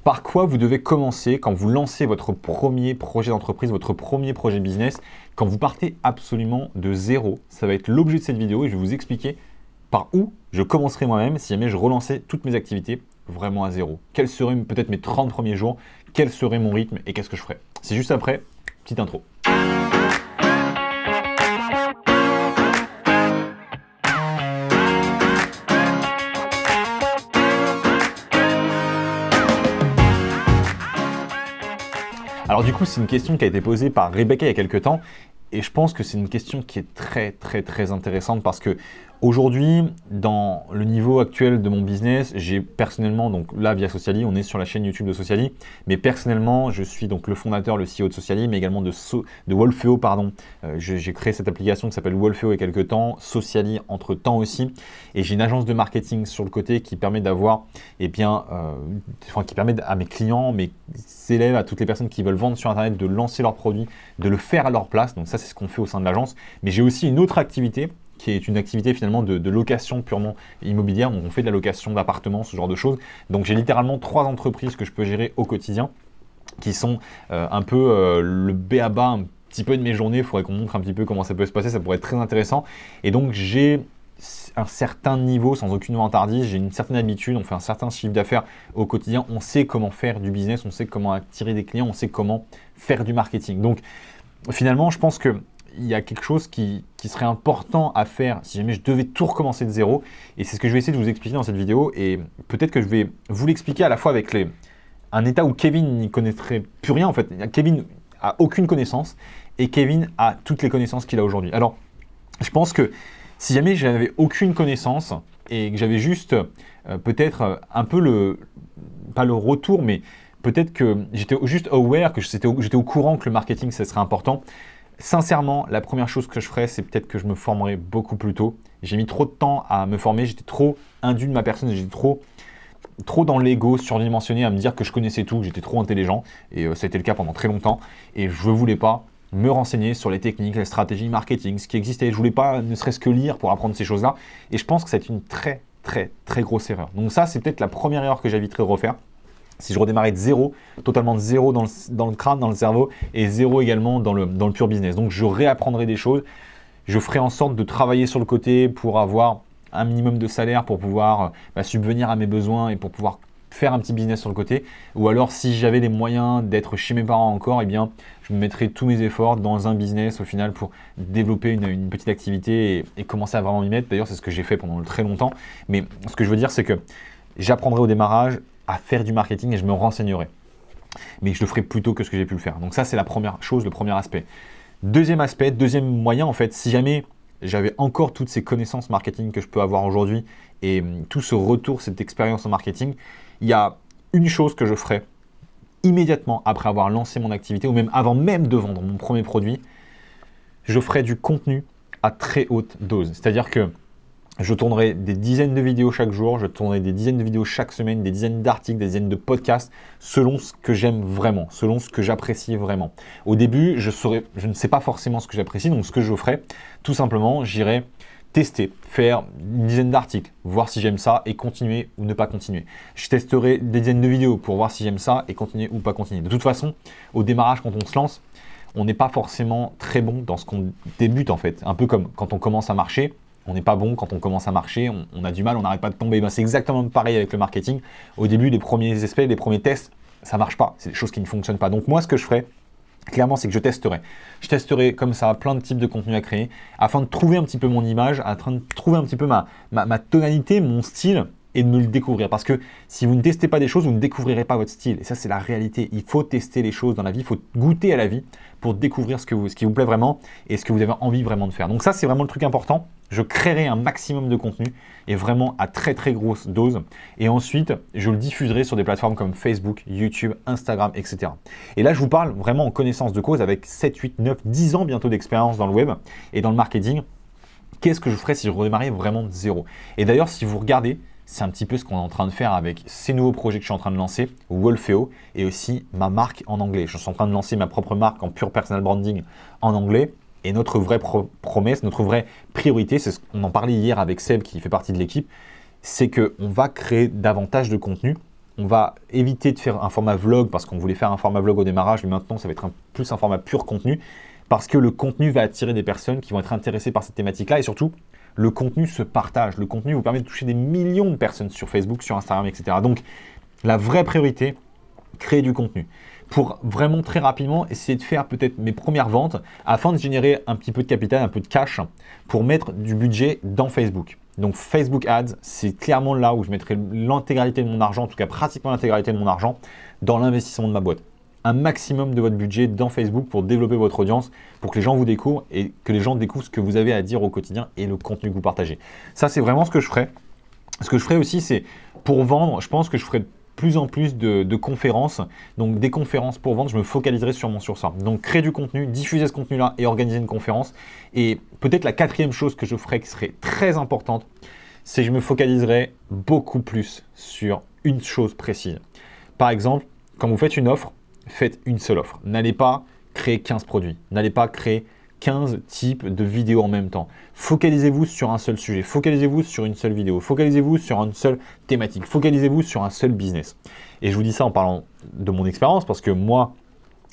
Par quoi vous devez commencer quand vous lancez votre premier projet d'entreprise, votre premier projet business, quand vous partez absolument de zéro. Ça va être l'objet de cette vidéo et je vais vous expliquer par où je commencerai moi-même si jamais je relançais toutes mes activités vraiment à zéro. Quels seraient peut-être mes 30 premiers jours, quel serait mon rythme et qu'est-ce que je ferais. C'est juste après, petite intro. Alors du coup, c'est une question qui a été posée par Rebecca il y a quelques temps et je pense que c'est une question qui est très intéressante parce que aujourd'hui, dans le niveau actuel de mon business, j'ai personnellement, donc là via Sociali, on est sur la chaîne YouTube de Sociali, mais personnellement, je suis donc le fondateur, le CEO de Sociali, mais également de Wolfeo, pardon. J'ai créé cette application qui s'appelle Wolfeo il y a quelques temps, Sociali entre temps aussi, et j'ai une agence de marketing sur le côté qui permet d'avoir, qui permet à mes clients, mes élèves, à toutes les personnes qui veulent vendre sur Internet, de lancer leurs produits, de le faire à leur place. Donc ça, c'est ce qu'on fait au sein de l'agence. Mais j'ai aussi une autre activité qui est une activité finalement de location purement immobilière. Donc on fait de la location d'appartements, ce genre de choses. Donc j'ai littéralement 3 entreprises que je peux gérer au quotidien qui sont un peu le b.a.-ba un petit peu de mes journées. Il faudrait qu'on montre un petit peu comment ça peut se passer, ça pourrait être très intéressant. Et donc j'ai un certain niveau, sans aucune vantardise, j'ai une certaine habitude, on fait un certain chiffre d'affaires au quotidien, on sait comment faire du business, on sait comment attirer des clients, on sait comment faire du marketing. Donc finalement, je pense que il y a quelque chose qui serait important à faire si jamais je devais tout recommencer de zéro. Et c'est ce que je vais essayer de vous expliquer dans cette vidéo. Et peut-être que je vais vous l'expliquer à la fois avec un état où Kevin n'y connaîtrait plus rien. En fait, Kevin a aucune connaissance et Kevin a toutes les connaissances qu'il a aujourd'hui. Alors, je pense que si jamais j'avais aucune connaissance et que j'avais juste peut-être un peu pas le retour, mais peut-être que j'étais juste aware, que j'étais au courant que le marketing, ça serait important. Sincèrement, la première chose que je ferais, c'est peut-être que je me formerais beaucoup plus tôt. J'ai mis trop de temps à me former, j'étais trop indu de ma personne, j'étais trop dans l'ego surdimensionné à me dire que je connaissais tout, que j'étais trop intelligent. Et ça a été le cas pendant très longtemps. Et je ne voulais pas me renseigner sur les techniques, les stratégies marketing, ce qui existait. Je ne voulais pas ne serait-ce que lire pour apprendre ces choses-là. Et je pense que c'est une très grosse erreur. Donc ça, c'est peut-être la première erreur que j'éviterais de refaire. Si je redémarrais de zéro, totalement de zéro dans le crâne, dans le cerveau, et zéro également dans le pur business. Donc je réapprendrai des choses, je ferai en sorte de travailler sur le côté pour avoir un minimum de salaire, pour pouvoir subvenir à mes besoins et pour pouvoir faire un petit business sur le côté. Ou alors si j'avais les moyens d'être chez mes parents encore, eh bien je me mettrais tous mes efforts dans un business au final pour développer une petite activité et commencer à vraiment m'y mettre. D'ailleurs c'est ce que j'ai fait pendant très longtemps. Mais ce que je veux dire c'est que j'apprendrai au démarrage à faire du marketing et je me renseignerai. Mais je le ferai plus tôt que ce que j'ai pu le faire. Donc ça, c'est la première chose, le premier aspect. Deuxième aspect, deuxième moyen, en fait, si jamais j'avais encore toutes ces connaissances marketing que je peux avoir aujourd'hui et tout ce retour, cette expérience en marketing, il y a une chose que je ferais immédiatement après avoir lancé mon activité ou même avant même de vendre mon premier produit, je ferais du contenu à très haute dose. C'est-à-dire que je tournerai des dizaines de vidéos chaque jour, je tournerai des dizaines de vidéos chaque semaine, des dizaines d'articles, des dizaines de podcasts, selon ce que j'aime vraiment, selon ce que j'apprécie vraiment. Au début, je ne sais pas forcément ce que j'apprécie, donc ce que je ferai, tout simplement, j'irai tester, faire une dizaine d'articles, voir si j'aime ça et continuer ou ne pas continuer. Je testerai des dizaines de vidéos pour voir si j'aime ça et continuer ou pas continuer. De toute façon, au démarrage, quand on se lance, on n'est pas forcément très bon dans ce qu'on débute en fait. Un peu comme quand on commence à marcher. On n'est pas bon quand on commence à marcher, on a du mal, on n'arrête pas de tomber. Ben, c'est exactement pareil avec le marketing. Au début, les premiers essais, les premiers tests, ça ne marche pas. C'est des choses qui ne fonctionnent pas. Donc moi, ce que je ferais, clairement, c'est que je testerai. Je testerai comme ça plein de types de contenus à créer afin de trouver un petit peu mon image, afin de trouver un petit peu ma tonalité, mon style et de me le découvrir. Parce que si vous ne testez pas des choses, vous ne découvrirez pas votre style. Et ça, c'est la réalité. Il faut tester les choses dans la vie, il faut goûter à la vie pour découvrir ce qui vous plaît vraiment et ce que vous avez envie vraiment de faire. Donc ça, c'est vraiment le truc important. Je créerai un maximum de contenu et vraiment à très grosse dose. Et ensuite, je le diffuserai sur des plateformes comme Facebook, YouTube, Instagram, etc. Et là, je vous parle vraiment en connaissance de cause avec 7, 8, 9, 10 ans bientôt d'expérience dans le web et dans le marketing. Qu'est-ce que je ferais si je redémarrais vraiment de zéro? Et d'ailleurs, si vous regardez, c'est un petit peu ce qu'on est en train de faire avec ces nouveaux projets que je suis en train de lancer, Wolfeo, et aussi ma marque en anglais. Je suis en train de lancer ma propre marque en pure personal branding en anglais. Et notre vraie promesse, notre vraie priorité, c'est ce qu'on en parlait hier avec Seb qui fait partie de l'équipe, c'est qu'on va créer davantage de contenu. on va éviter de faire un format vlog parce qu'on voulait faire un format vlog au démarrage, mais maintenant ça va être plus un format pur contenu parce que le contenu va attirer des personnes qui vont être intéressées par cette thématique-là et surtout, le contenu se partage. Le contenu vous permet de toucher des millions de personnes sur Facebook, sur Instagram, etc. Donc, la vraie priorité, créer du contenu. Pour vraiment très rapidement essayer de faire peut-être mes premières ventes afin de générer un petit peu de capital, un peu de cash pour mettre du budget dans Facebook. Donc Facebook Ads, c'est clairement là où je mettrai l'intégralité de mon argent, en tout cas pratiquement l'intégralité de mon argent dans l'investissement de ma boîte. Un maximum de votre budget dans Facebook pour développer votre audience, pour que les gens vous découvrent et que les gens découvrent ce que vous avez à dire au quotidien et le contenu que vous partagez. Ça, c'est vraiment ce que je ferai. Ce que je ferai aussi, c'est pour vendre, je pense que je ferai de plus en plus de conférences. Donc des conférences pour vendre, je me focaliserai sûrement sur ça. Donc créer du contenu, diffuser ce contenu-là et organiser une conférence. Et peut-être la quatrième chose que je ferai qui serait très importante, c'est que je me focaliserai beaucoup plus sur une chose précise. Par exemple, quand vous faites une offre, faites une seule offre. N'allez pas créer 15 produits. N'allez pas créer 15 types de vidéos en même temps. Focalisez-vous sur un seul sujet. Focalisez-vous sur une seule vidéo. Focalisez-vous sur une seule thématique. Focalisez-vous sur un seul business. Et je vous dis ça en parlant de mon expérience parce que moi,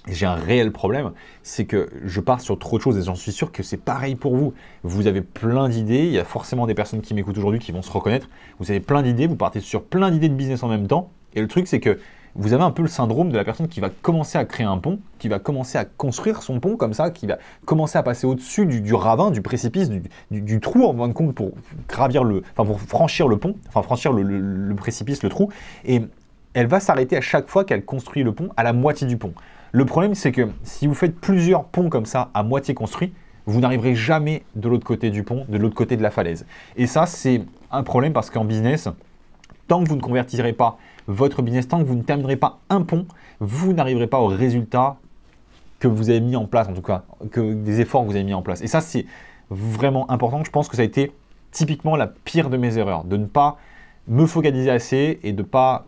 j'ai un réel problème. C'est que je pars sur trop de choses et j'en suis sûr que c'est pareil pour vous. Vous avez plein d'idées. Il y a forcément des personnes qui m'écoutent aujourd'hui qui vont se reconnaître. Vous avez plein d'idées. Vous partez sur plein d'idées de business en même temps. Et le truc, c'est que vous avez un peu le syndrome de la personne qui va commencer à créer un pont, qui va commencer à construire son pont comme ça, qui va commencer à passer au-dessus du ravin, du précipice, du trou en fin de compte pour pour franchir le pont, enfin franchir le précipice, le trou. Et elle va s'arrêter à chaque fois qu'elle construit le pont à la moitié du pont. Le problème, c'est que si vous faites plusieurs ponts comme ça à moitié construits, vous n'arriverez jamais de l'autre côté du pont, de l'autre côté de la falaise. Et ça, c'est un problème parce qu'en business, tant que vous ne convertirez pas votre business, tant que vous ne terminerez pas un pont, vous n'arriverez pas au résultat que vous avez mis en place, en tout cas, que des efforts que vous avez mis en place. Et ça, c'est vraiment important. Je pense que ça a été typiquement la pire de mes erreurs, de ne pas me focaliser assez et de ne pas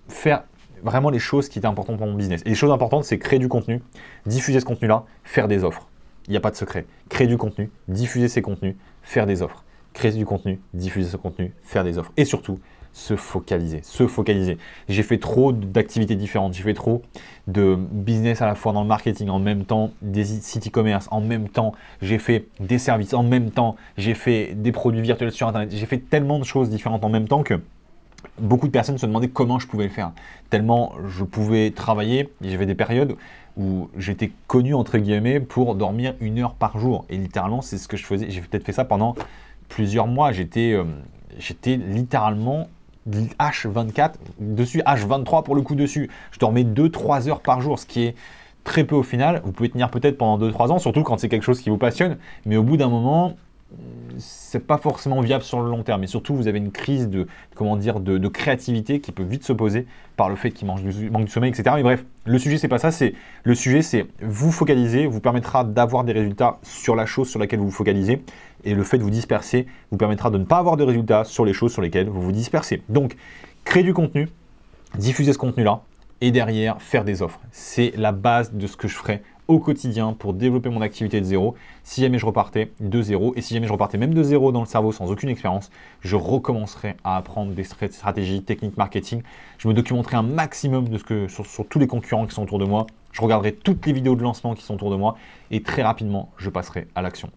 faire vraiment les choses qui étaient importantes pour mon business. Et les choses importantes, c'est créer du contenu, diffuser ce contenu-là, faire des offres. Il n'y a pas de secret. Créer du contenu, diffuser ces contenus, faire des offres. Créer du contenu, diffuser ce contenu, faire des offres. Et surtout, se focaliser, se focaliser. J'ai fait trop d'activités différentes, j'ai fait trop de business à la fois dans le marketing en même temps, des sites e-commerce en même temps, j'ai fait des services en même temps, j'ai fait des produits virtuels sur Internet, j'ai fait tellement de choses différentes en même temps que beaucoup de personnes se demandaient comment je pouvais le faire. Tellement je pouvais travailler, j'avais des périodes où j'étais connu entre guillemets pour dormir 1 heure par jour. Et littéralement, c'est ce que je faisais. J'ai peut-être fait ça pendant plusieurs mois. J'étais littéralement H24 dessus, H23 pour le coup dessus. Je dormais 2-3 heures par jour, ce qui est très peu au final. Vous pouvez tenir peut-être pendant 2-3 ans, surtout quand c'est quelque chose qui vous passionne. Mais au bout d'un moment, c'est pas forcément viable sur le long terme. Et surtout, vous avez une crise de créativité qui peut vite s'opposer par le fait qu'il manque du sommeil, etc. Mais bref, le sujet, c'est pas ça. Le sujet, c'est vous focaliser, vous permettra d'avoir des résultats sur la chose sur laquelle vous vous focalisez. Et le fait de vous disperser vous permettra de ne pas avoir de résultats sur les choses sur lesquelles vous vous dispersez. Donc, créer du contenu, diffuser ce contenu-là et derrière, faire des offres. C'est la base de ce que je ferai au quotidien pour développer mon activité de zéro. Si jamais je repartais de zéro et si jamais je repartais même de zéro dans le cerveau sans aucune expérience, je recommencerai à apprendre des stratégies, techniques marketing. Je me documenterai un maximum de sur tous les concurrents qui sont autour de moi. Je regarderai toutes les vidéos de lancement qui sont autour de moi et très rapidement, je passerai à l'action.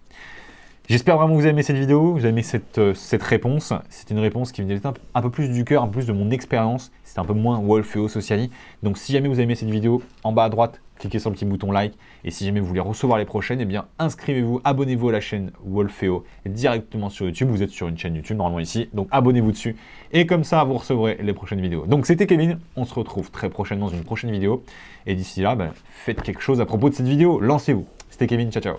J'espère vraiment que vous avez aimé cette vidéo, vous avez aimé cette réponse. C'est une réponse qui venait un peu plus du cœur, un peu plus de mon expérience. C'est un peu moins Wolfeo Sociali. Donc si jamais vous avez aimé cette vidéo, en bas à droite, cliquez sur le petit bouton like. Et si jamais vous voulez recevoir les prochaines, eh bien inscrivez-vous, abonnez-vous à la chaîne Wolfeo directement sur YouTube. Vous êtes sur une chaîne YouTube normalement ici, donc abonnez-vous dessus. Et comme ça, vous recevrez les prochaines vidéos. Donc c'était Kevin, on se retrouve très prochainement dans une prochaine vidéo. Et d'ici là, faites quelque chose à propos de cette vidéo, lancez-vous. C'était Kevin, ciao ciao.